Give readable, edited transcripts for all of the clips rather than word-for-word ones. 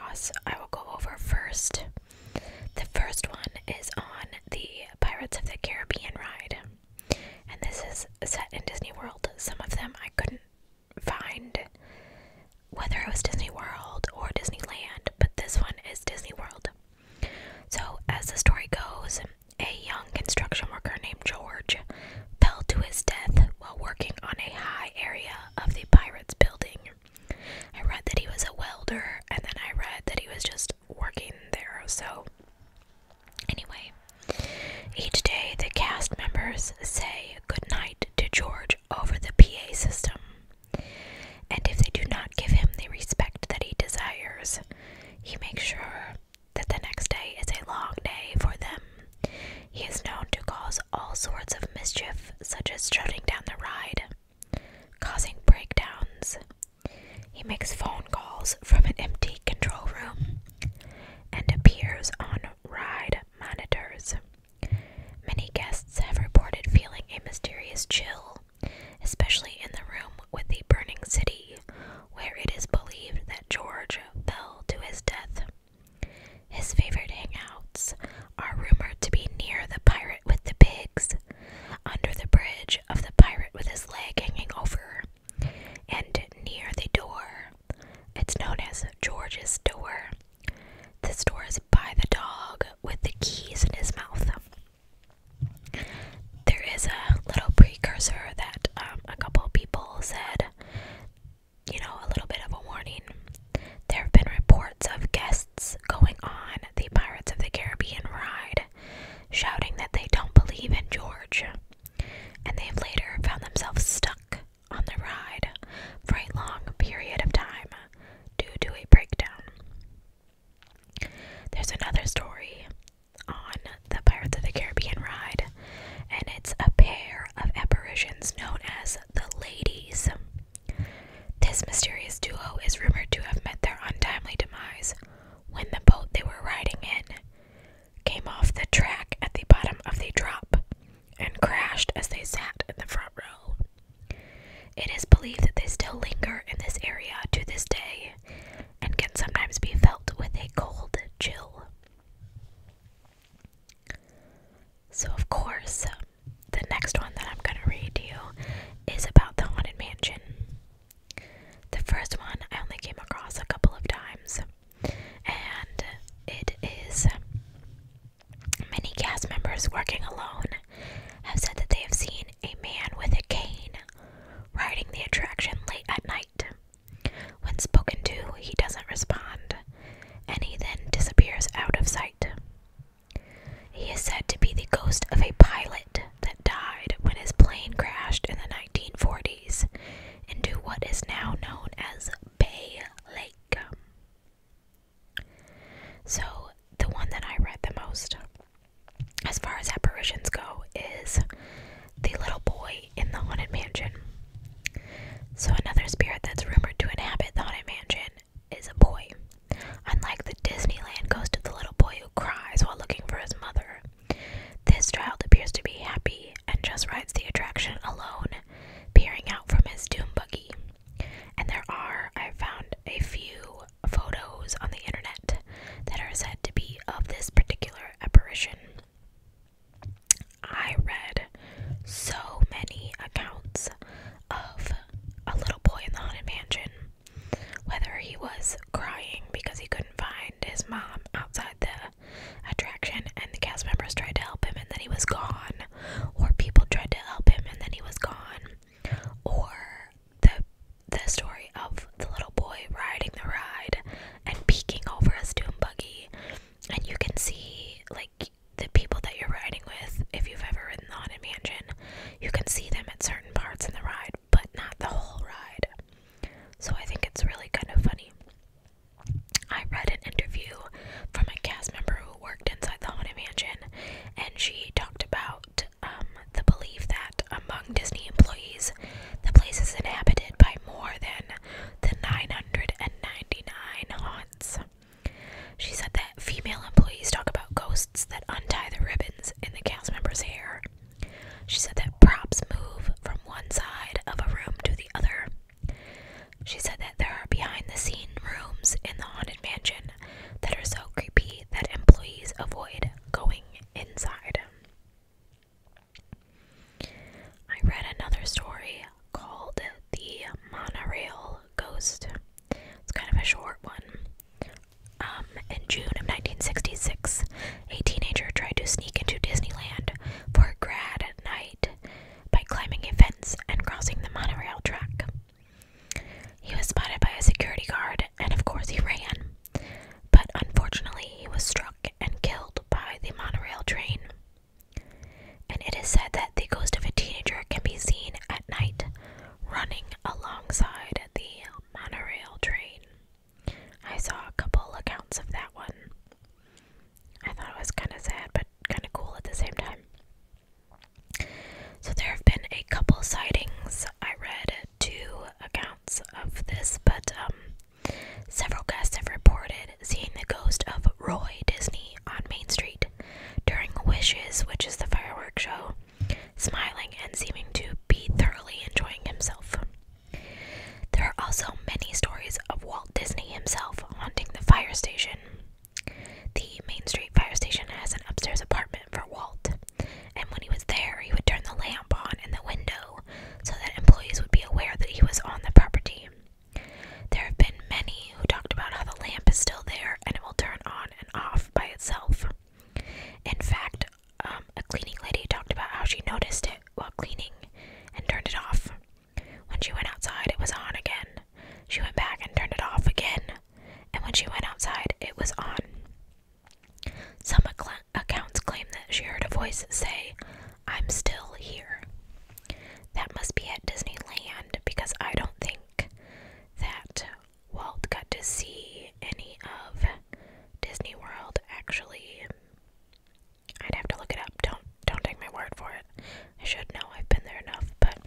across, I will go over first. The first one is on the Pirates of the Caribbean ride, and this is set in Disney World. Some of them I couldn't find whether it was Disney World or Disneyland, but this one is Disney World. So, as the story goes, a young construction worker named George fell to his death while working on a high area of the Pirates building. I read that he was a welder, and then I read that he was just working there, so anyway. Each day, the cast members say goodnight to George over the PA system, and if they do not give him the respect that he desires, he makes sure that the next day is a long day for them. He is known to cause all sorts of mischief, such as shutting down the ride, causing breakdowns. He makes phone calls from an empty control room and appears on ride monitors. Many guests have reported feeling a mysterious chill, especially in the room with the burning city, where it is believed that George fell to his death. His favorite hangouts are rumored to be near the pirate with the pigs, under the bridge of the pirate with his leg hanging over, and near the door. It's known as George's door. This door is by the dog with the keys in his mouth. There is a little precursor that a couple of people said, a little bit of a warning. There have been reports of guests going on the Pirates of the Caribbean ride, shouting that they don't believe in George, and they've later found themselves stuck on the ride for a long period of time due to a breakdown. There's another story on the Pirates of the Caribbean ride, and it's a pair of apparitions known as the Ladies. This mysterious duo is rumored to have met their untimely demise when the boat they were riding in came off the track at the bottom of the drop and crashed as they sat in the front row. It is believed that they still linger in this area to this day and can sometimes be felt with a cold chill. So, of course, the next one that I'm going to read to you is about the Haunted Mansion. The first one I only came across himself haunting the fire station. The Main Street fire station has an upstairs apartment for Walt, and when he was there, he would turn the lamp on in the window so that employees would be aware that he was on the property. There have been many who talked about how the lamp is still there and it will turn on and off by itself. In fact, a cleaning lady talked about how she noticed it while cleaning and turned it off. When she went outside, it was on again. She went back and turned it off again, and when she went outside, it was on. Some accounts claim that she heard a voice say, "I'm still here." That must be at Disneyland, because I don't think that Walt got to see any of DisneyWorld, actually. I'd have to look it up. Don't take my word for it. I should know. I've been there enough, but...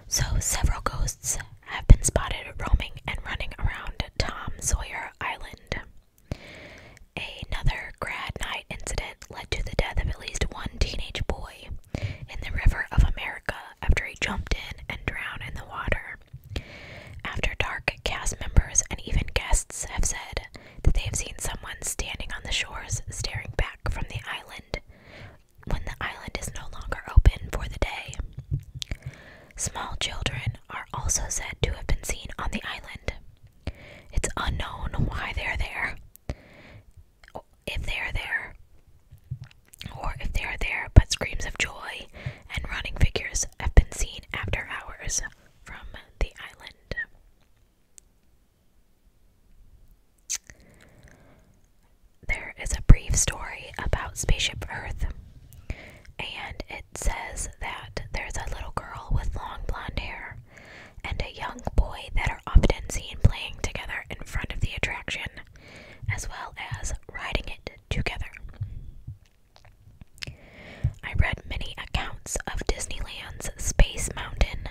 So, several ghosts have been spotted roaming and running around Tom Sawyer Island. Another grad night incident led to the death of at least one teenage boy in the River of America after he jumped in and drowned in the water. After dark, cast members and even guests have said that they have seen someone standing on the shores staring back from the island when the island is no longer open for the day. Small children are also said to have been seen on the island. It's unknown why they're there, if they're there, or if they are there, but screams of joy and running figures have been seen after hours from the island. There is a brief story about Spaceship Earth, and it says that there's a little girl with long blonde hair and a young boy that are often seen playing together in front of the attraction, as well as riding it together. I read many accounts of Disneyland's Space Mountain,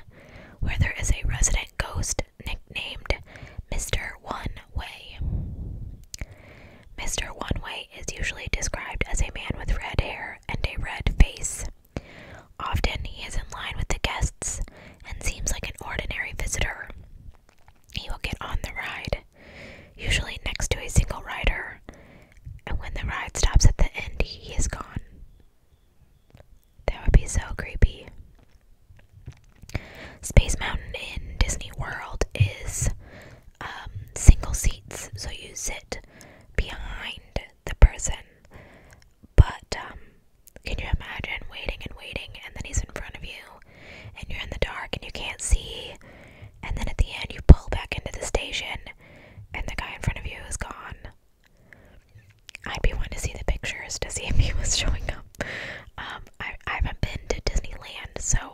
where there is a resident ghost nicknamed Mr. One Way. Mr. One Way is usually described as a man with red hair and a red face. Often he is in line with the guests and seems like an ordinary visitor. He will get on the ride, usually next to a single rider, and when the ride stops at the end, he is gone. That would be so creepy. Space Mountain in Disney World is single seats, so you sit behind the person, but can you imagine waiting and then he's in front of you and you're in the dark and you can't see, and then at the end you pull back into the station and the guy in front of you is gone? I'd be wanting to see the pictures to see if he was showing up. I haven't been to Disneyland, so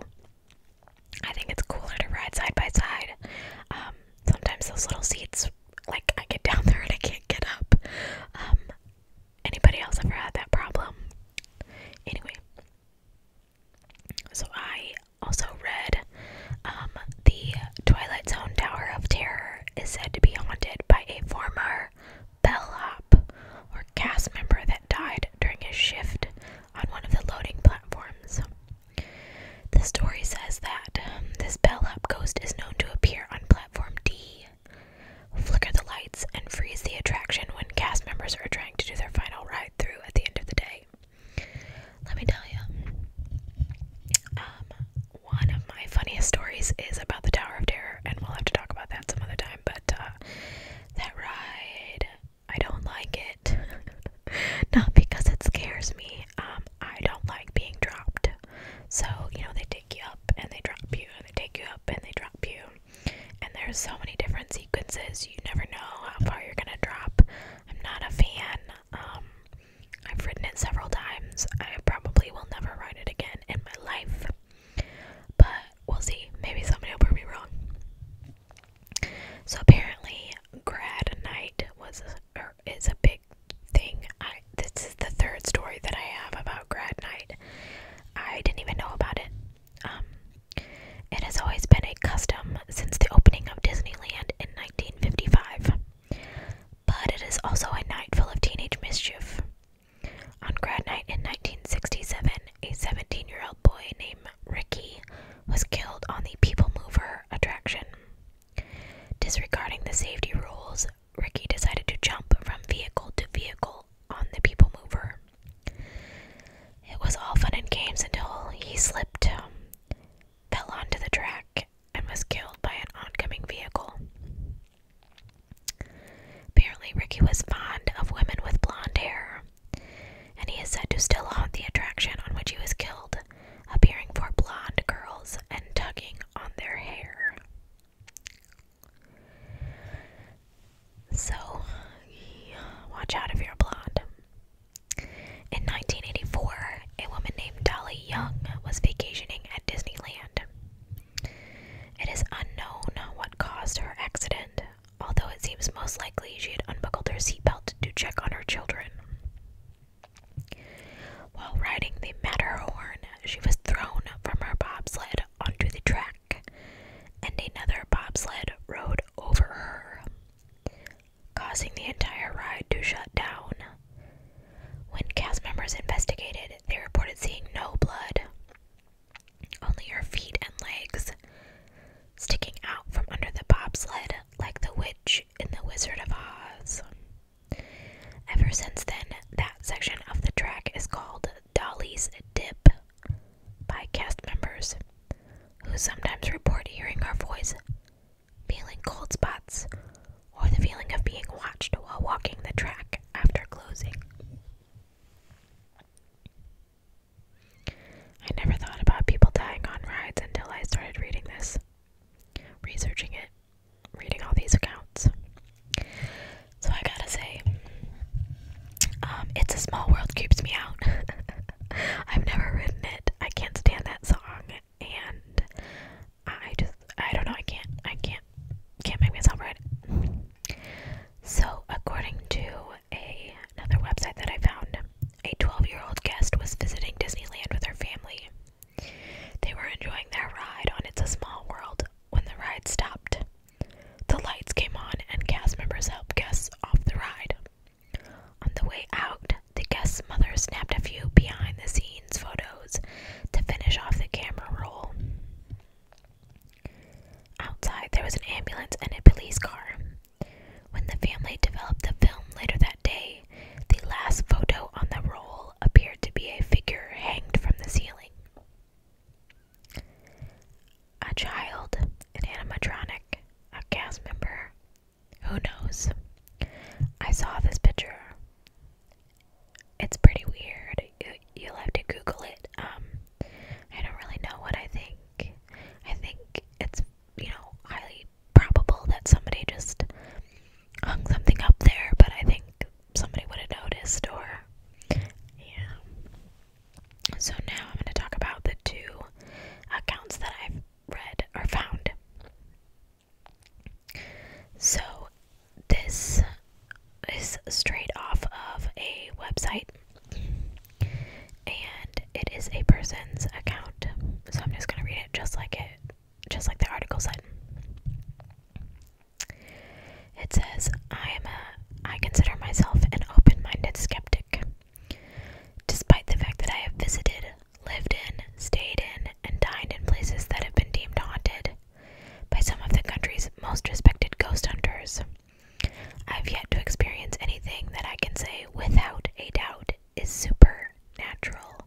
I think it's cooler to ride side by side. Sometimes those little seats, like, I get down there and I can't get up. Anybody else ever had that problem? Anyway, so I also read the Twilight Zone Tower of Terror is said to be haunted by a former bellhop or cast member that died during his shift on one of the loading platforms. The story says that this bellhop ghost is known to appear on platform D, flicker the lights, and freeze the attraction when cast members are trying to do their final ride through at the end of the day. Let me tell you, one of my funniest stories is about the Tower of Terror, and we'll have to talk about that some other time, but that ride, I don't like it. Not because it scares me, I don't like being dropped. So, they take you up and they drop you, and they take you up and they drop you, and there's so many different sequences, you never know how far you're gonna drop. I'm not a fan. I've ridden it several times. I probably will never ride it again in my life, but we'll see. Maybe somebody will prove me wrong. So apparently, grad night is a big thing. This is the third story that I have about grad night. I didn't even know about it. It has always been a custom since the opening of Disneyland in 1955, but it is also a night full of teenage mischief. On grad night in 1967, a 17-year-old boy named Ricky was killed on the People Mover attraction. Disregarding the safety causing the entire ride to shut down. When cast members investigated, they reported seeing no blood, only her feet and legs sticking out from under the bobsled like the witch in The Wizard of Oz. Ever since then, that section of the track is called Dolly's Dip by cast members, who sometimes report hearing her voice, feeling cold spots, or the feeling of being watched while walking the track after closing. I never thought about people dying on rides until I started reading this, researching it, reading all these accounts. So I gotta say, It's a Small World creeps me out. I've never written it. I can't stand that song, and I don't know, I can't make myself write it. So, according to another website that I found, a 12-year-old guest was visiting Disneyland with her family. They were enjoying their ride on It's a Small World when the ride stopped. The lights came on and cast members helped guests off the ride. On the way out, the guest's mother snapped a few behind-the-scenes photos to finish off the camera roll. Outside, there was an ambulance and a police car. When the family developed the film later that day, the last photo on the roll appeared to be a figure hanged from the ceiling. A child, an animatronic, a cast member, who knows? I saw this picture. It's pretty weird. You'll have to Google it. I don't really know what I think. I think it's, highly probable that somebody just hung something up there, but I think somebody would have noticed, or, yeah. So now I'm going to talk about the two accounts that I've read or found. So this is straight off of a website, and it is a person's account. So I'm just going to read it just like the article said. It says, I consider myself an open-minded skeptic. Despite the fact that I have visited, lived in, stayed in, and dined in places that have been deemed haunted by some of the country's most respected ghost hunters, I've yet to experience anything that I can say without a doubt is supernatural.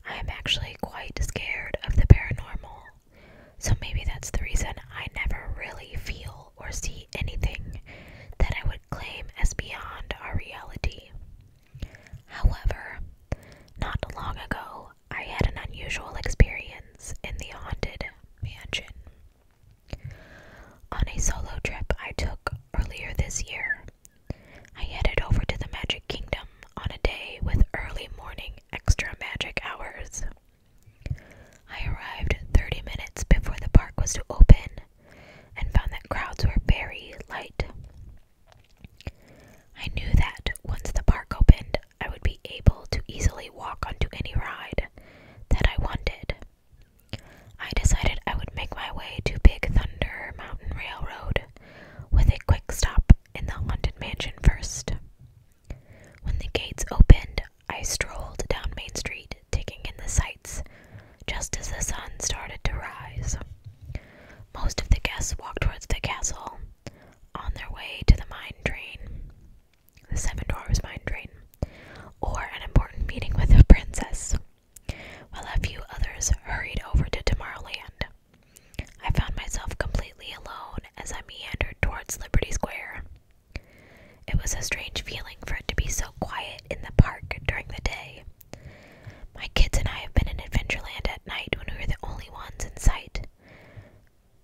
I am actually quite scared of the paranormal, so maybe that's the reason I never really feel or see anything that I would claim as beyond our reality. However, not long ago, I had an unusual experience in the haunted mansion. On a solo trip I took earlier this year, I headed over to the Magic Kingdom on a day with early morning extra magic hours. I arrived 30 minutes before the park was to open and found that crowds were very light. I knew that once the park opened, I would be able to easily walk onto any ride that I wanted. I decided I would make my way to Big Thunder Mountain Railroad with a quick stop in the haunted mansion first. When the gates opened, I strolled down Main Street, taking in the sights, just as the sun started to rise. Most of the guests walked towards the castle, on their way to the mine train, the Seven Dwarfs mine train, or an important meeting with a princess, while a few others hurried over to Tomorrowland. I found myself completely alone as I meandered towards Liberty Square. It was a strange feeling for it to be so quiet in the park during the day. My kids and I have been in Adventureland at night when we were the only ones in sight,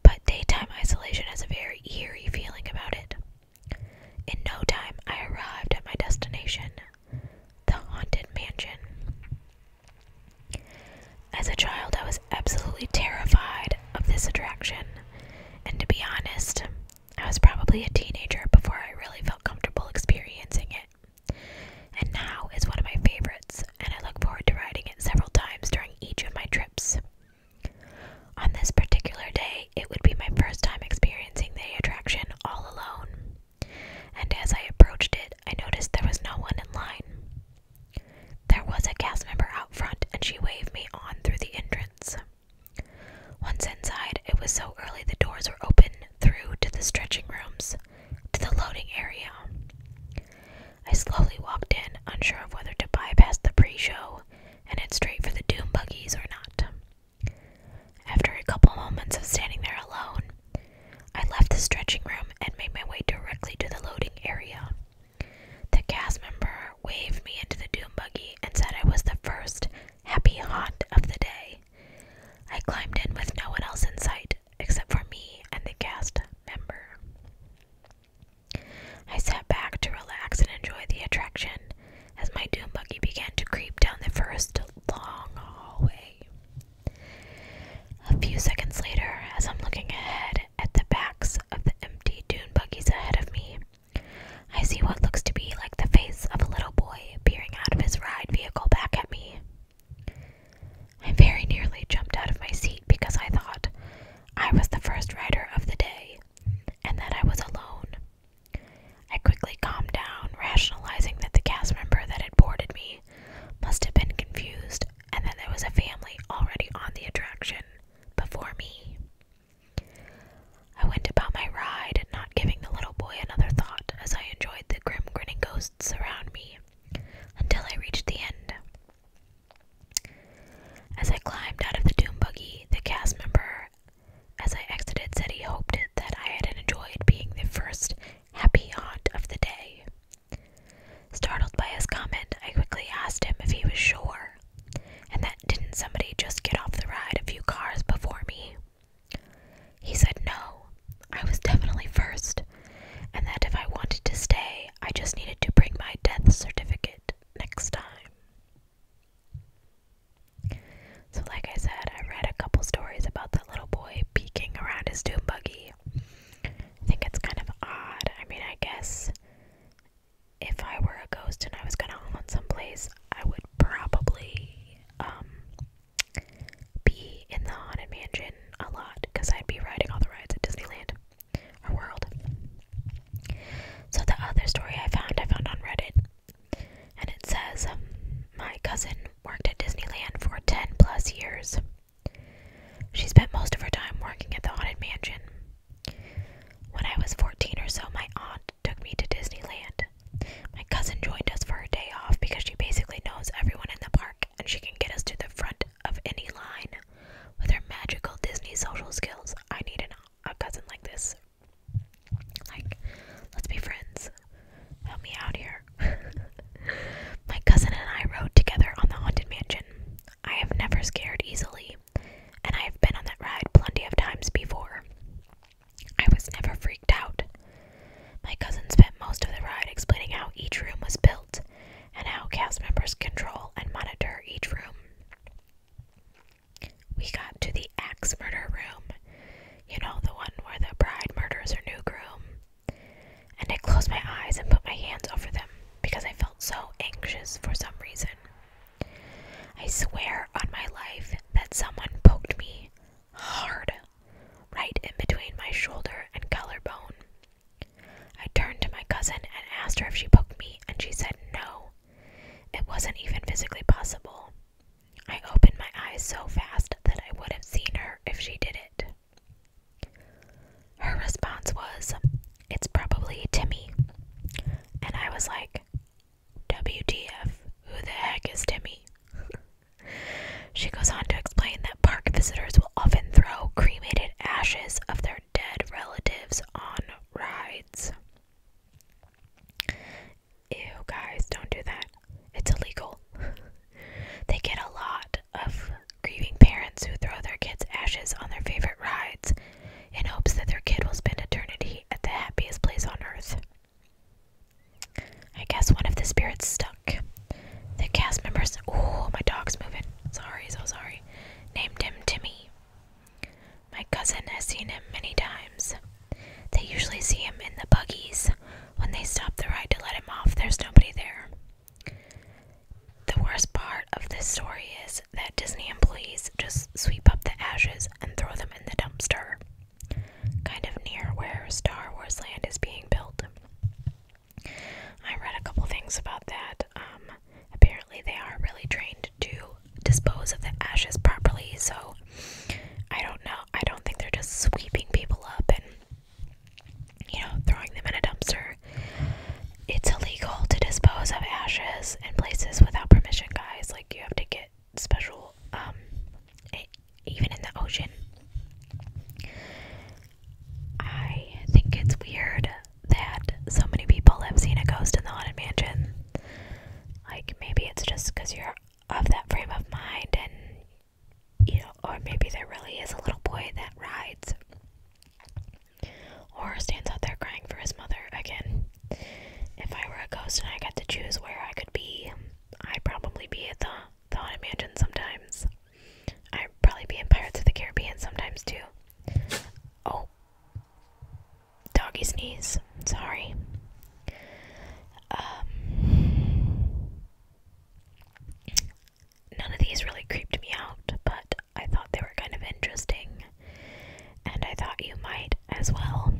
but daytime isolation has a very eerie feeling about it. In no time, I arrived at my destination, the Haunted Mansion. As a child, I was absolutely terrified of this attraction, and to be honest, I was probably a teenager before I really felt comfortable experiencing it. And now it's one of my favorites, and I look forward to riding it several times during each of my trips. On this particular day, it would be my first time experiencing the attraction all alone. and made my way directly to the loading area. The cast member waved me into the doom buggy and said I was the first happy haunt of the day. I climbed in with no one else in sight except for me and the cast member. I sat back to relax and enjoy the attraction as my doom buggy began to creep down the first long hallway. A few seconds later, as I'm looking ahead at the backs of the empty dune buggies ahead of me, I see what looks to be like the face of a little boy peering out of his ride vehicle back at me. I very nearly jumped out of my seat because I thought I was the first rider of the day and that I was alone. I quickly calmed down, rationalizing that the cast member that had boarded me must have been confused and that there was a family already on the attraction before me. I went about my ride, not giving the little boy another thought as I enjoyed the grim grinning ghosts around me until I reached the end. As I climbed out of the doom buggy, the cast member, as I exited, said he hoped that I had enjoyed being the first happy haunt of the day. Startled by his comment, I quickly asked him if he was sure, and that didn't somebody just get off the ride a few cars before me. He said no, I was definitely first, and that if I wanted to stay, I just needed to bring my death certificate next time. So like I said, I read a couple stories about that little boy peeking around his doom buggy. I think it's kind of odd. I mean, I guess if I were a ghost and I was gonna haunt someplace, I would probably be in the Haunted Mansion a lot because I'd be riding all the rides at Disneyland or World. So the other story I found on Reddit, and it says, my cousin worked at Disneyland for 10 plus years. She spent most of her time working at the Haunted Mansion. When I was 14 or so, my aunt took me to Disneyland. My cousin joined us for her day off because she basically knows everyone in the park and she can get us to the front of any line. With her magical Disney social skills, I need a cousin like this. Like, let's be friends. Help me out here. My cousin and I rode together on the Haunted Mansion. I have never scared easily, and I have been on that ride plenty of times before. I was never freaked out. My cousin spent most of the ride explaining how each room was built and how cast members control and monitor each room. We got to the axe murder room, you know, the one where the bride murders her new groom, and I closed my eyes and put my hands over them because I felt so anxious for some reason. I swear on my life that someone poked me hard right in between my shoulder and collarbone. I turned to my cousin and asked her if she poked me, and she said no. It wasn't even physically possible. I opened my eyes so fast that I would have seen her if she did it. Her response was, "It's probably Timmy." And I was like, WTF, who the heck is Timmy? She goes on to explain that park visitors will often throw cremated ashes of their dead relatives on rides. Ew, guys, don't do that. It's illegal. They get a lot of grieving parents who throw their kids' ashes on their favorite rides in hopes that their kid will spend eternity at the happiest place on earth. I guess one of the spirits stuck. The cast members, oh, my dog's moving. Sorry, so sorry. Named him Timmy. My cousin has seen him many times. They usually see him in the buggies. When they stop the ride to let him off, there's nobody there. The worst part of this story is that Disney employees just sweep up the ashes and throw them in the dumpster, kind of near where Star Wars Land is being built. I read a couple things about that. Apparently they are really trained to dispose of the ashes properly, so I don't know. I don't think they're just sweeping people up and, throwing them in a dumpster. It's illegal to dispose of ashes in places without permission, guys. Like, you have to get special, even in the ocean. I think it's weird froggy sneeze. Sorry. None of these really creeped me out, but I thought they were kind of interesting, and I thought you might as well.